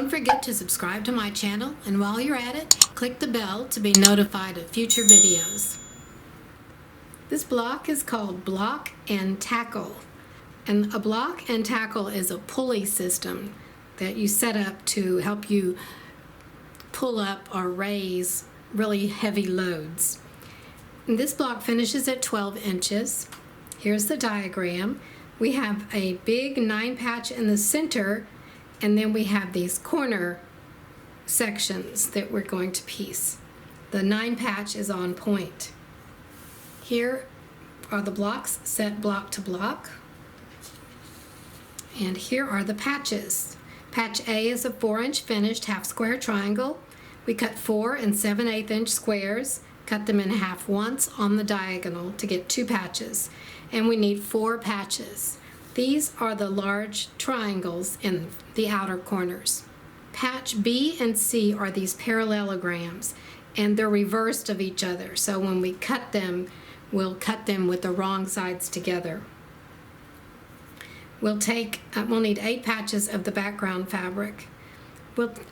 Don't forget to subscribe to my channel, and while you're at it, click the bell to be notified of future videos. This block is called Block and Tackle. And a block and tackle is a pulley system that you set up to help you pull up or raise really heavy loads. And this block finishes at 12 inches. Here's the diagram. We have a big 9 patch in the center, and then we have these corner sections that we're going to piece. The 9 patch is on point. Here are the blocks set block to block. And here are the patches. Patch A is a 4-inch finished half square triangle. We cut 4 and 7/8 inch squares, cut them in half once on the diagonal to get 2 patches. And we need 4 patches. These are the large triangles in the outer corners. Patch B and C are these parallelograms, and they're reversed of each other. So when we cut them, we'll cut them with the wrong sides together. We'll need 8 patches of the background fabric.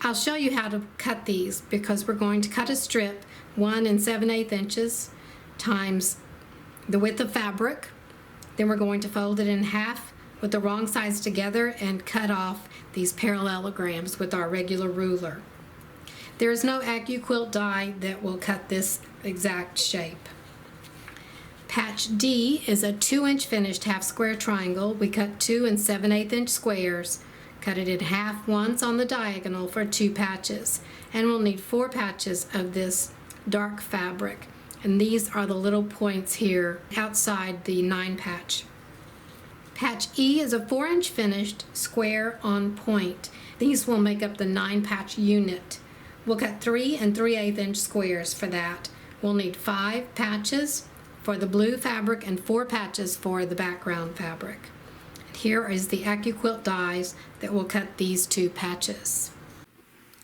I'll show you how to cut these, because we're going to cut a strip 1 and 7/8 inches times the width of fabric. Then we're going to fold it in half with the wrong sides together and cut off these parallelograms with our regular ruler. There is no Accuquilt die that will cut this exact shape. Patch D is a 2-inch finished half square triangle. We cut 2 and 7/8 inch squares, cut it in half once on the diagonal for 2 patches, and we'll need 4 patches of this dark fabric. And these are the little points here outside the 9 patch. Patch E is a 4-inch finished square on point. These will make up the 9 patch unit. We'll cut 3 and 3/8 inch squares for that. We'll need 5 patches for the blue fabric and 4 patches for the background fabric. Here is the Accuquilt dies that will cut these 2 patches.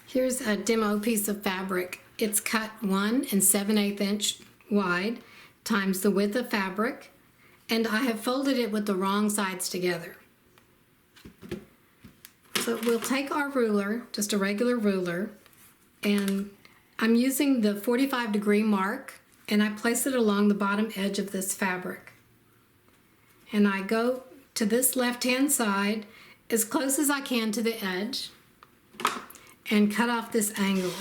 Here's a demo piece of fabric. It's cut 1 and 7/8 inch wide times the width of fabric, and I have folded it with the wrong sides together. So we'll take our ruler, just a regular ruler, and I'm using the 45-degree mark, and I place it along the bottom edge of this fabric. And I go to this left-hand side as close as I can to the edge and cut off this angle.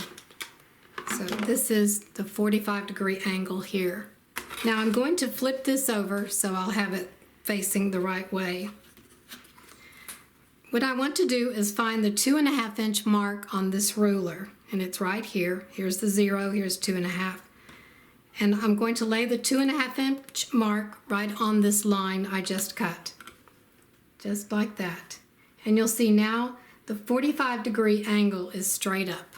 So this is the 45-degree angle here. Now I'm going to flip this over so I'll have it facing the right way. What I want to do is find the 2.5 inch mark on this ruler, and it's right here. Here's the 0, here's 2.5. And I'm going to lay the 2.5 inch mark right on this line I just cut. Just like that. And you'll see now the 45-degree angle is straight up.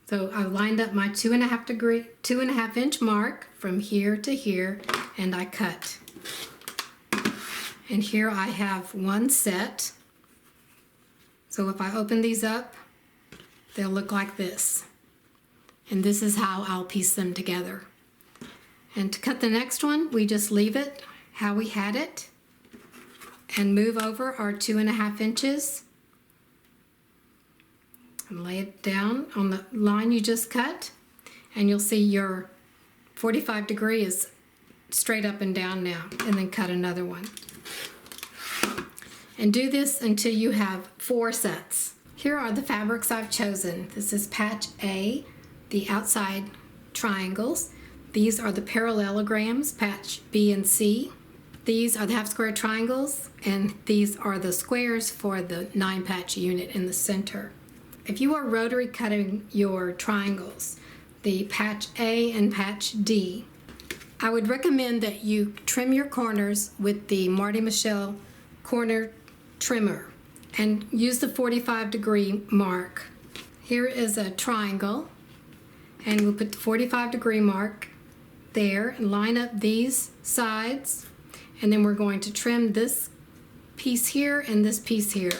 So I lined up my 2.5 inch mark from here to here, and I cut. And here I have one set. So if I open these up, they'll look like this. And this is how I'll piece them together. And to cut the next one, we just leave it how we had it and move over our 2.5 inches and lay it down on the line you just cut, and you'll see your 45-degree is straight up and down now, and then cut another one. And do this until you have 4 sets. Here are the fabrics I've chosen. This is patch A, the outside triangles. These are the parallelograms, patch B and C. These are the half square triangles, and these are the squares for the 9 patch unit in the center. If you are rotary cutting your triangles, the patch A and patch D, I would recommend that you trim your corners with the Marty Michelle corner trimmer and use the 45-degree mark. Here is a triangle, and we'll put the 45-degree mark there and line up these sides, and then we're going to trim this piece here and this piece here.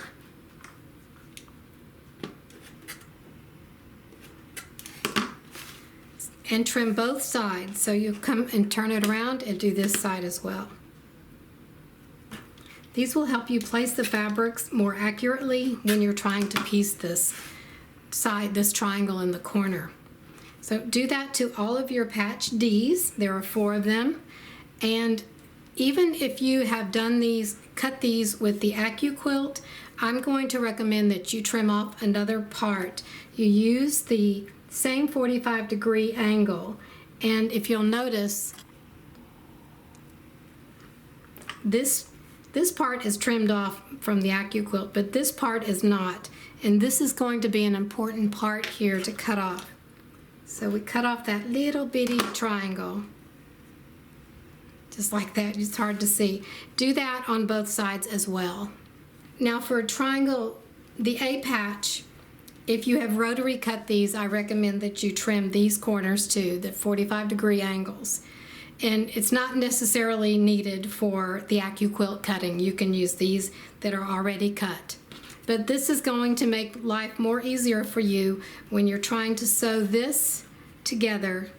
And trim both sides, so you come and turn it around and do this side as well. These will help you place the fabrics more accurately when you're trying to piece this triangle in the corner. So do that to all of your patch Ds. There are 4 of them. And even if you have done these, cut these with the Accuquilt, I'm going to recommend that you trim off another part. You use the same 45-degree angle, and if you'll notice, this part is trimmed off from the Accuquilt, but this part is not, and this is going to be an important part here to cut off. So we cut off that little bitty triangle, just like that. It's hard to see. Do that on both sides as well. Now for a triangle, the A patch, if you have rotary cut these, I recommend that you trim these corners too, the 45-degree angles. And it's not necessarily needed for the Accuquilt cutting. You can use these that are already cut. But this is going to make life more easier for you when you're trying to sew this together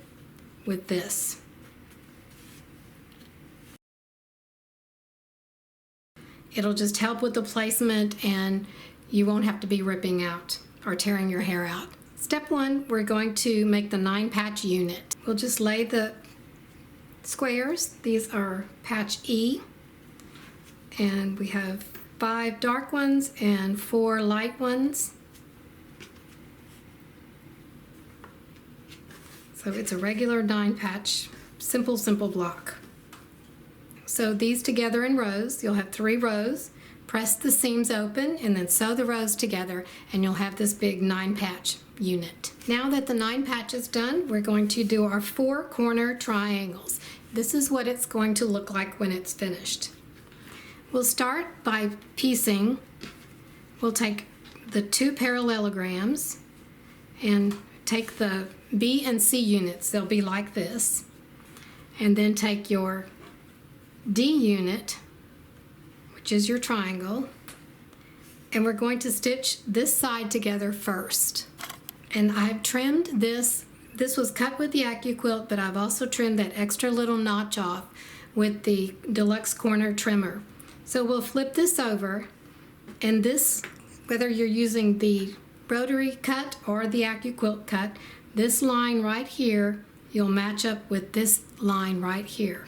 with this. It'll just help with the placement, and you won't have to be ripping out or tearing your hair out. Step 1, we're going to make the 9-patch unit. We'll just lay the squares. These are patch E, and we have 5 dark ones and 4 light ones. So it's a regular 9-patch, simple block. Sew these together in rows. You'll have 3 rows. Press the seams open and then sew the rows together, and you'll have this big 9-patch unit. Now that the 9 patch is done, we're going to do our 4 corner triangles. This is what it's going to look like when it's finished. We'll start by piecing. We'll take the 2 parallelograms and take the B and C units. They'll be like this. And then take your D unit, which is your triangle, and we're going to stitch this side together first. And I've trimmed this. This was cut with the Accuquilt, but I've also trimmed that extra little notch off with the Deluxe Corner trimmer. So we'll flip this over, and this, whether you're using the rotary cut or the Accuquilt cut, this line right here, you'll match up with this line right here.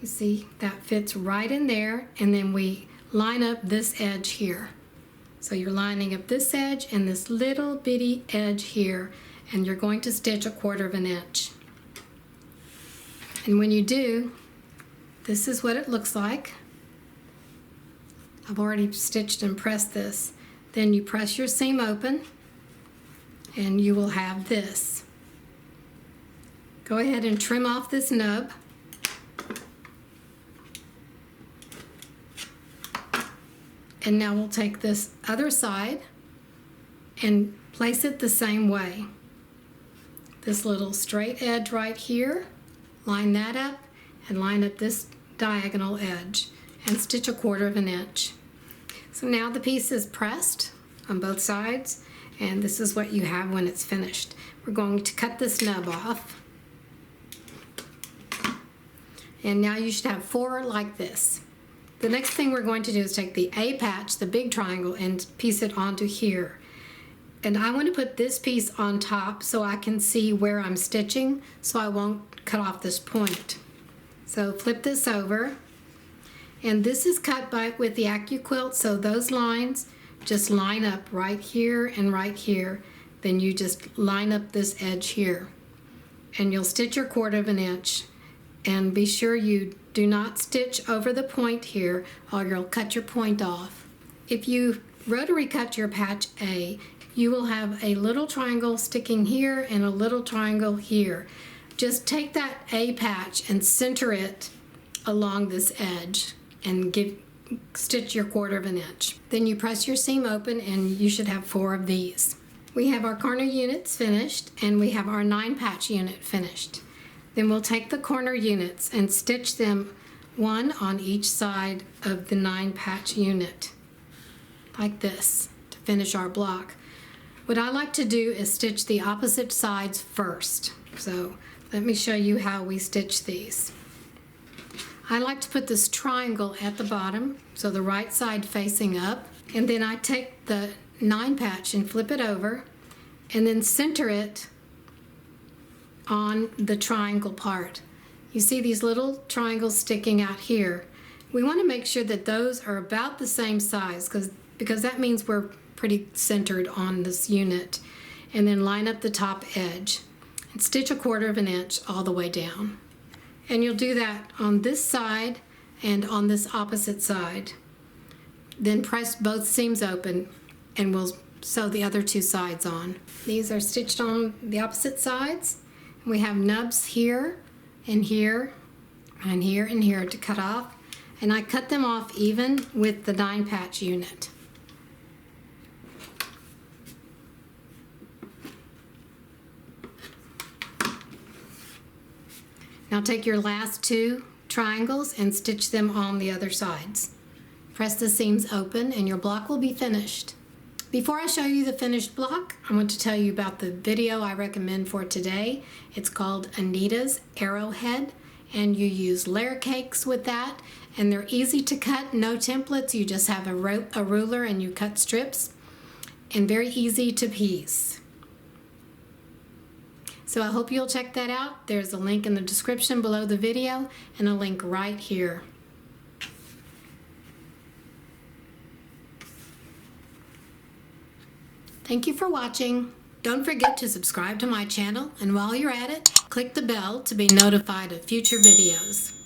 You see, that fits right in there, and then we line up this edge here. So you're lining up this edge and this little bitty edge here, and you're going to stitch 1/4 inch. And when you do, this is what it looks like. I've already stitched and pressed this. Then you press your seam open, and you will have this. Go ahead and trim off this nub. And now we'll take this other side and place it the same way. This little straight edge right here, line that up and line up this diagonal edge and stitch 1/4 inch. So now the piece is pressed on both sides, and this is what you have when it's finished. We're going to cut this nub off. And now you should have 4 like this. The next thing we're going to do is take the A patch, the big triangle, and piece it onto here. And I want to put this piece on top so I can see where I'm stitching, so I won't cut off this point. So flip this over, and this is cut with the Accuquilt, so those lines just line up right here and right here. Then you just line up this edge here, and you'll stitch your 1/4 inch. And be sure you do not stitch over the point here, or you'll cut your point off. If you rotary cut your patch A, you will have a little triangle sticking here and a little triangle here. Just take that A patch and center it along this edge and stitch your 1/4 inch. Then you press your seam open, and you should have 4 of these. We have our corner units finished, and we have our 9-patch unit finished. Then we'll take the corner units and stitch them 1 on each side of the 9-patch unit, like this, to finish our block. What I like to do is stitch the opposite sides first. So let me show you how we stitch these. I like to put this triangle at the bottom, so the right side facing up, and then I take the 9 patch and flip it over and then center it on the triangle part. You see these little triangles sticking out here. We want to make sure that those are about the same size because that means we're pretty centered on this unit. And then line up the top edge and stitch 1/4 inch all the way down. And you'll do that on this side and on this opposite side. Then press both seams open and we'll sew the other 2 sides on. These are stitched on the opposite sides. We have nubs here and here and here and here to cut off, and I cut them off even with the 9 patch unit. Now take your last 2 triangles and stitch them on the other sides. Press the seams open and your block will be finished. Before I show you the finished block, I want to tell you about the video I recommend for today. It's called Anita's Arrowhead, and you use layer cakes with that, and they're easy to cut, no templates. You just have a ruler and you cut strips, and very easy to piece. So I hope you'll check that out. There's a link in the description below the video and a link right here. Thank you for watching. Don't forget to subscribe to my channel, and while you're at it, click the bell to be notified of future videos.